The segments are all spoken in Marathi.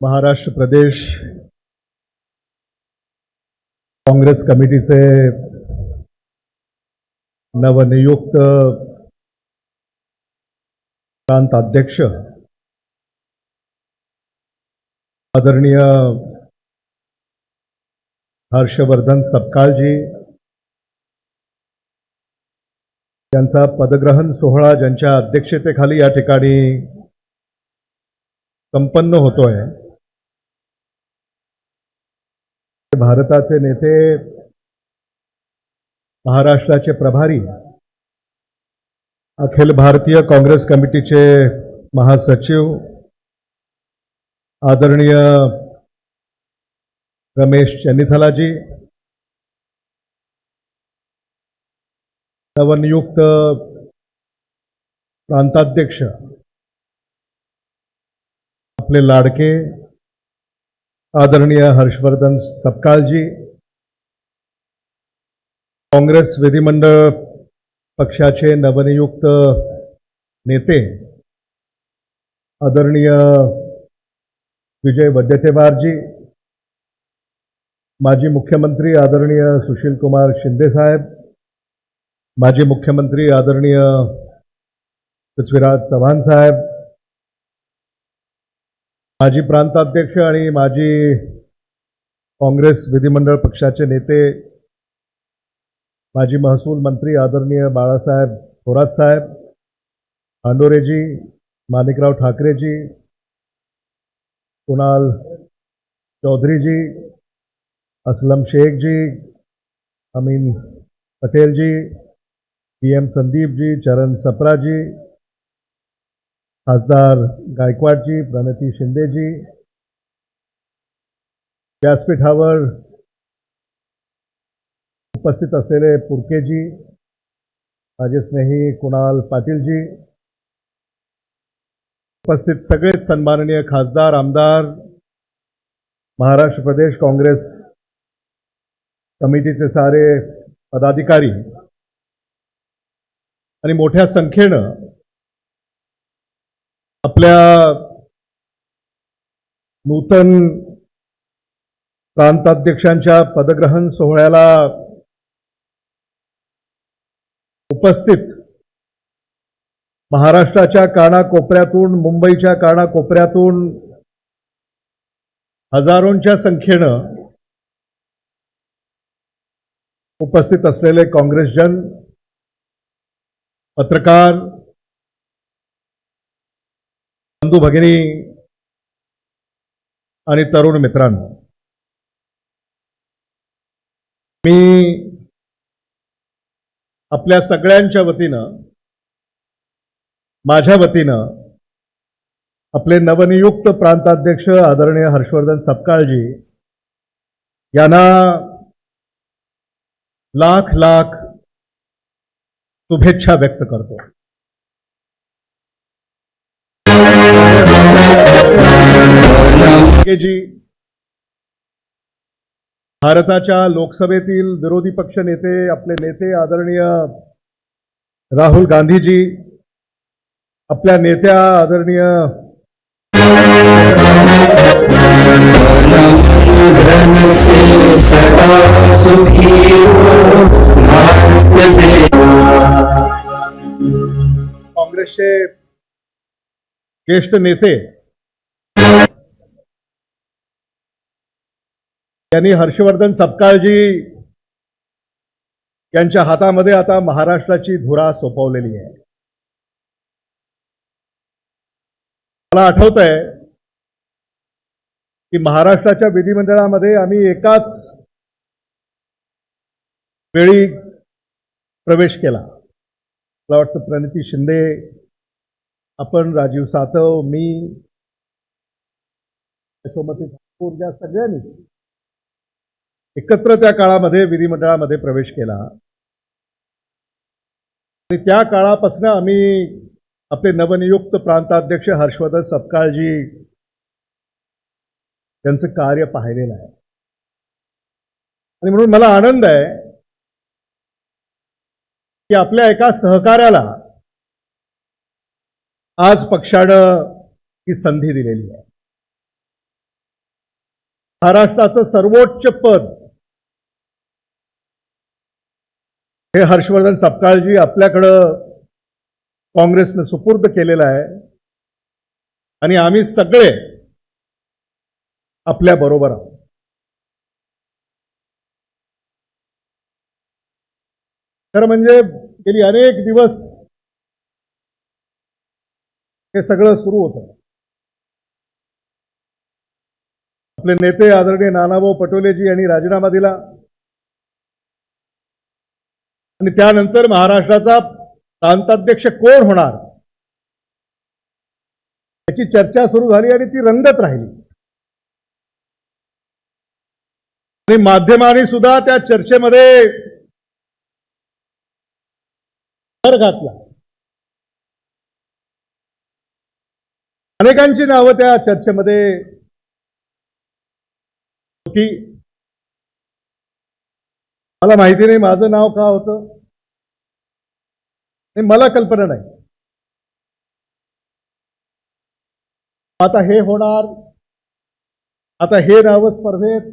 महाराष्ट्र प्रदेश काँग्रेस कमिटीचे नवनियुक्त प्रांत अध्यक्ष आदरणीय हर्षवर्धन सपकाळजी यांचा पदग्रहण सोहळा ज्यांच्या अध्यक्षतेखाली या ठिकाणी संपन्न होतोय। भारताचे नेते, महाराष्ट्राचे प्रभारी, अखिल भारतीय काँग्रेस कमिटीचे महासचिव आदरणीय रमेश चन्नीथलाजी, नवनियुक्त प्रांताध्यक्ष आपले लाडके आदरणीय हर्षवर्धन सपकाळजी, काँग्रेस विधिमंडळ पक्षाचे नवनियुक्त नेते आदरणीय विजय वडेट्टीवारजी, माजी मुख्यमंत्री आदरणीय सुशील कुमार शिंदे साहेब, माजी मुख्यमंत्री आदरणीय पृथ्वीराज चव्हाण साहेब, माजी प्रांताध्यक्ष आणि माजी काँग्रेस विधिमंडळ पक्षाचे नेते माजी महसूल मंत्री आदरणीय बाळासाहेब थोरात साहेब, हांडोरेजी, माणिकराव ठाकरेजी, कुणाल चौधरीजी, असलम शेखजी, अमीन पटेलजी, PM संदीपजी, चरण सप्राजी, खासदार गायकवाडजी, प्रणती शिंदेजी, व्यासपीठावर उपस्थित असलेले पुरकेजी, माझे स्नेही कुणाल पाटीलजी, उपस्थित सगळेच सन्माननीय खासदार, आमदार, महाराष्ट्र प्रदेश काँग्रेस कमिटीचे सारे पदाधिकारी आणि मोठ्या संख्येनं आपल्या नूतन प्रांताध्यक्षांच्या पदग्रहण सोहळ्याला उपस्थित महाराष्ट्राच्या कानाकोपऱ्यातून, मुंबईच्या कानाकोपऱ्यातून हजारोंच्या संख्येनं उपस्थित असलेले काँग्रेसजन, पत्रकार, बंधू भगिनी आणि तरुण मित्रांनो, मी आपल्या सगळ्यांच्या वतीनं, माझ्या वतीनं आपले नवनियुक्त प्रांताध्यक्ष आदरणीय हर्षवर्धन सपकाळजी यांना लाख लाख शुभेच्छा व्यक्त करतो। जी भारताच्या लोकसभेतील विरोधी पक्ष नेते, आपले नेते आदरणीय राहुल गांधीजी, आपल्या नेत्या आदरणीय काँग्रेसचे ज्येष्ठ नेते यांनी हर्षवर्धन सपकाळजी यांच्या हातामध्ये आता महाराष्ट्राची धुरा सोपवलेली आहे। मला आठवतंय की महाराष्ट्राच्या विधिमंडळामध्ये आम्ही एकाच वेळी प्रवेश केला। मला वाटतं प्रणती शिंदे, आपण, राजीव सातव, मी, यशोमती ठाकूर या सगळ्यांनी एकत्र त्या काळामध्ये विधिमंडळामध्ये प्रवेश केला आणि त्या काळापासून आम्ही आपले नवनियुक्त प्रांताध्यक्ष हर्षवर्धन सपकाळजी यांचं कार्य पाहिलेलं आहे आणि म्हणून मला आनंद आहे की आपल्या एका सहकार्याला आज पक्षानं ही संधी दिलेली आहे। महाराष्ट्राचं सर्वोच्च पद हे हर्षवर्धन सपकाळजी आपल्याकडं काँग्रेसनं सुपूर्द केलेलं आहे आणि आम्ही सगळे आपल्या बरोबर आहोत. खरं म्हणजे गेली अनेक दिवस हे सगळं सुरू होतं. आपले नेते आदरणीय नानाभाऊ पटोलेजी यांनी राजीनामा दिला आणि त्यानंतर महाराष्ट्राचा प्रांताध्यक्ष कोण होणार याची चर्चा सुरू झाली आणि ती रंगत राहिली आणि माध्यमांनी सुद्धा त्या चर्चेमध्ये भर घातला. अनेकांची नावं त्या चर्चेमध्ये होती. मला माहिती नाही माझं नाव का होतं, मला कल्पना नाही. आता हे होणार, आता हे नाव स्पर्धेत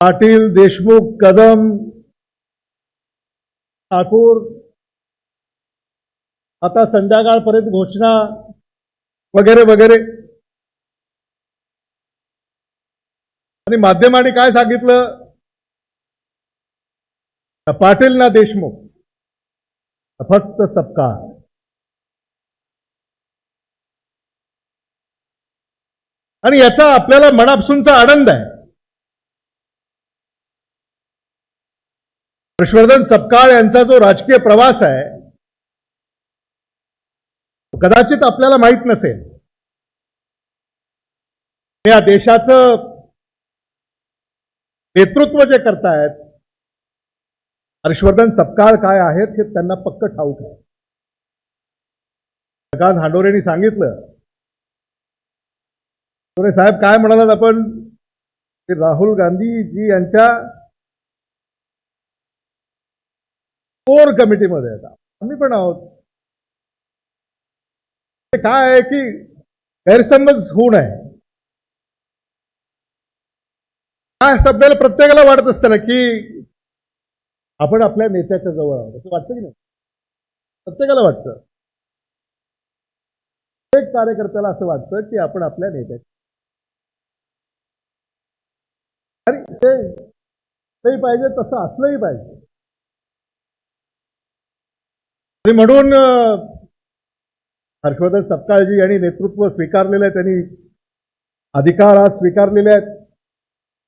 पाटील, देशमुख, कदम, ठाकूर, आता संध्याकाळपर्यंत घोषणा वगैरे वगैरे. आणि माध्यमांनी काय सांगितलं, पाटील ना देशमुख, फक्त सपकाळ. आणि याचा आपल्याला मनापासूनचा आनंद आहे. हर्षवर्धन सपकाळ यांचा जो राजकीय प्रवास आहे कदाचित आपल्याला माहित नसेल. या देशाचं नेतृत्व जे करतायत हर्षवर्धन सपकाळ काय आहेत हे त्यांना पक्क ठाऊक आहे. प्रकाश हांडोरेंनी सांगितलं, हांडोरे साहेब काय म्हणालात आपण, की राहुल गांधीजी यांच्या कोर कमिटीमध्ये आहेत, आम्ही पण आहोत. ते काय आहे की गैरसमज होऊ नये. काय आपल्याला प्रत्येकाला वाटत असतं ना की आपण आपल्या नेत्याच्या जवळ आहोत, असं वाटतं की नाही? प्रत्येकाला वाटतं, प्रत्येक कार्यकर्त्याला असं वाटतं की आपण आपल्या नेत्याच्या, आणि ते पाहिजे, तसं असलंही पाहिजे. आणि म्हणून हर्षवर्धन सपकाळजी यांनी नेतृत्व स्वीकारलेलं आहे, त्यांनी अधिकार आज स्वीकारलेले आहेत.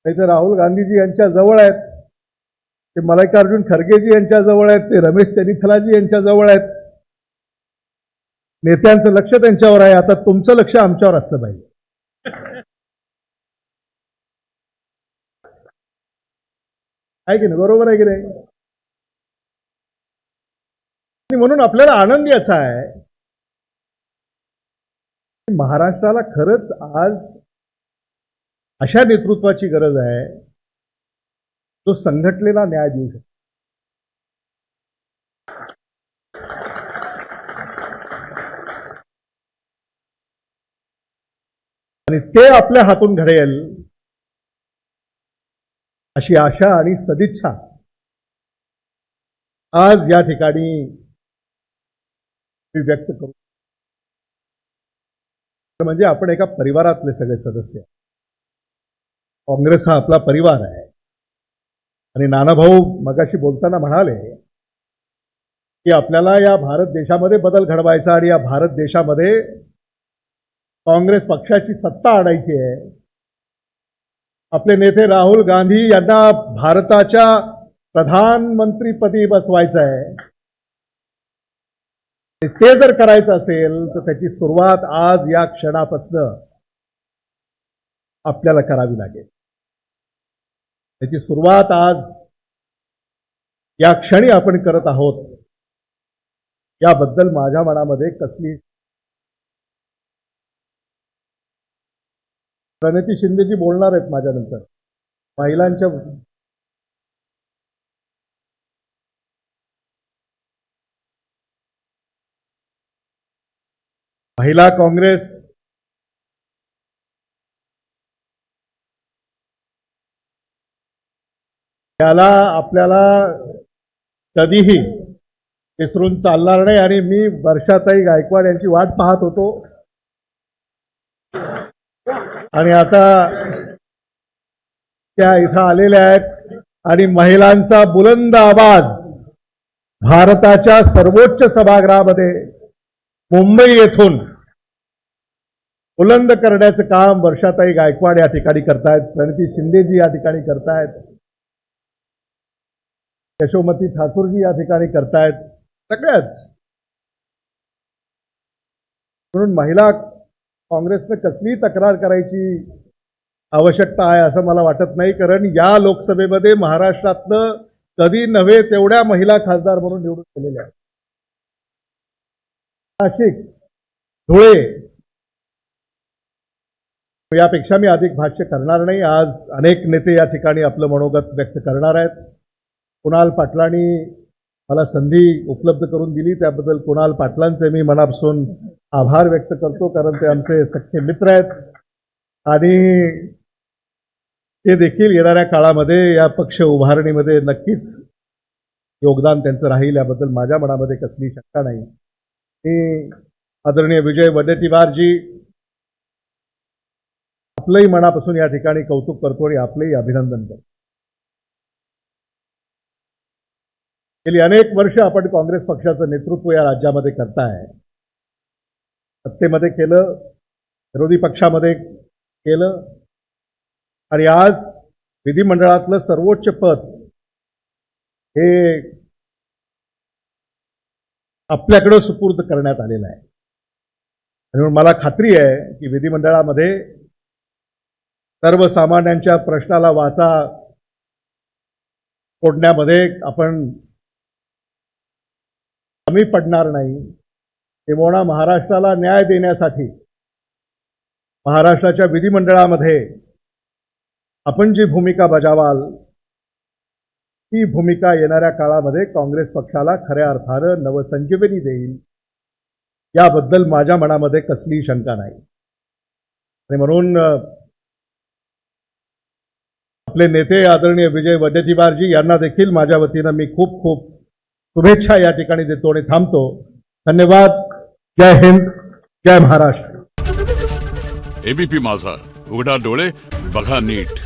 नाही तर राहुल गांधीजी यांच्या जवळ आहेत, ते मल्लिकार्जुन खरगेजी यांच्या जवळ आहेत, ते रमेश चन्नीथलाजी यांच्या जवळ आहेत. नेत्यांचं लक्ष त्यांच्यावर आहे. आता तुमचं लक्ष आमच्यावर असलं पाहिजे. आहे की नाही? बरोबर आहे की नाही? म्हणून आपल्याला आनंद याचा आहे की महाराष्ट्राला खरंच आज अशा नेतृत्वाची गरज आहे जो संघटनेला न्याय देऊ शकतो. आणि ते आपल्या हातून घडेल अशी आशा आणि सदिच्छा आज या ठिकाणी मी व्यक्त करू. म्हणजे आपण एका परिवारातले सगळे सदस्य. काँग्रेस हा आपला परिवार आहे. आणि नानाभाऊ मगाशी बोलताना म्हणाले की आपल्याला या भारत देशामध्ये बदल घडवायचा आणि या भारत देशामध्ये काँग्रेस पक्षाची सत्ता आणायची आहे. आपले नेते राहुल गांधी यांना भारताच्या प्रधानमंत्रीपदी बसवायचं आहे. ते जर करायचं असेल तर त्याची सुरुवात आज या क्षणापासून आपल्याला करावी लागेल. त्याची सुरुवात आज या क्षणी आपण करत आहोत. याबद्दल माझ्या मनामध्ये कसली. प्रणिती शिंदेजी बोलणार आहेत माझ्यानंतर. महिलांच्या महिला काँग्रेस त्याला आपल्याला कधीही विसरून चालणार नाही. आणि मी वर्षाताई गायकवाड यांची वाट पाहत होतो आणि आता त्या इथं आलेल्या आहेत आणि महिलांचा बुलंद आवाज भारताच्या सर्वोच्च सभागृहामध्ये मुंबई येथून बुलंद करण्याचं काम वर्षाताई गायकवाड या ठिकाणी करतायत, प्रणिती शिंदेजी या ठिकाणी करतायत, यशोमती ठाकूरजी या ठिकाणी करतायत, सगळ्याच. म्हणून महिला काँग्रेसनं कसली तक्रार करायची आवश्यकता आहे असं मला वाटत नाही. कारण या लोकसभेमध्ये महाराष्ट्रातनं कधी नव्हे तेवढ्या महिला खासदार म्हणून निवडून गेलेल्या आहेत. नाशिक, धुळे, यापेक्षा मी अधिक भाष्य करणार नाही. आज अनेक नेते या ठिकाणी आपलं मनोगत व्यक्त करणार आहेत. कुणाल पाटलांनी मला संधी उपलब्ध करून दिली त्याबद्दल कुणाल पाटलांचे मी मनापासून आभार व्यक्त करतो, कारण ते आमचे सख्खे मित्र आहेत आणि ते देखील येणाऱ्या काळामध्ये या पक्ष उभारणीमध्ये नक्कीच योगदान त्यांचं राहील याबद्दल माझ्या मनामध्ये कसली शंका नाही. मी आदरणीय विजय वडेट्टीवारजी आपलंही मनापासून या ठिकाणी कौतुक करतो आणि आपलंही अभिनंदन करतो. गेली अनेक वर्ष आपण काँग्रेस पक्षाचं नेतृत्व या राज्यामध्ये करताय. सत्तेमध्ये केलं, विरोधी पक्षामध्ये केलं आणि आज विधिमंडळातलं सर्वोच्च पद हे आपल्याकडे सुपूर्द करण्यात आलेलं आहे. आणि मला खात्री आहे की विधिमंडळामध्ये सर्वसामान्यांच्या प्रश्नाला वाचा फोडण्यामध्ये आपण कमी पडणार नाही. किंबहुना महाराष्ट्राला न्याय देण्यासाठी महाराष्ट्राच्या विधिमंडळामध्ये आपण जी भूमिका बजावाल ती भूमिका येणाऱ्या काळामध्ये काँग्रेस पक्षाला खऱ्या अर्थानं नवसंजीवनी देईल याबद्दल माझ्या मनामध्ये कसलीही शंका नाही. आणि म्हणून आपले नेते आदरणीय विजय वडेट्टीवारजी यांना देखील माझ्या वतीनं मी खूप खूप शुभेच्छा या ठिकाणी देतो आणि थांबतो. धन्यवाद. जय हिंद, जय महाराष्ट्र. एबीपी माझा, उघडा डोळे बघा नीट.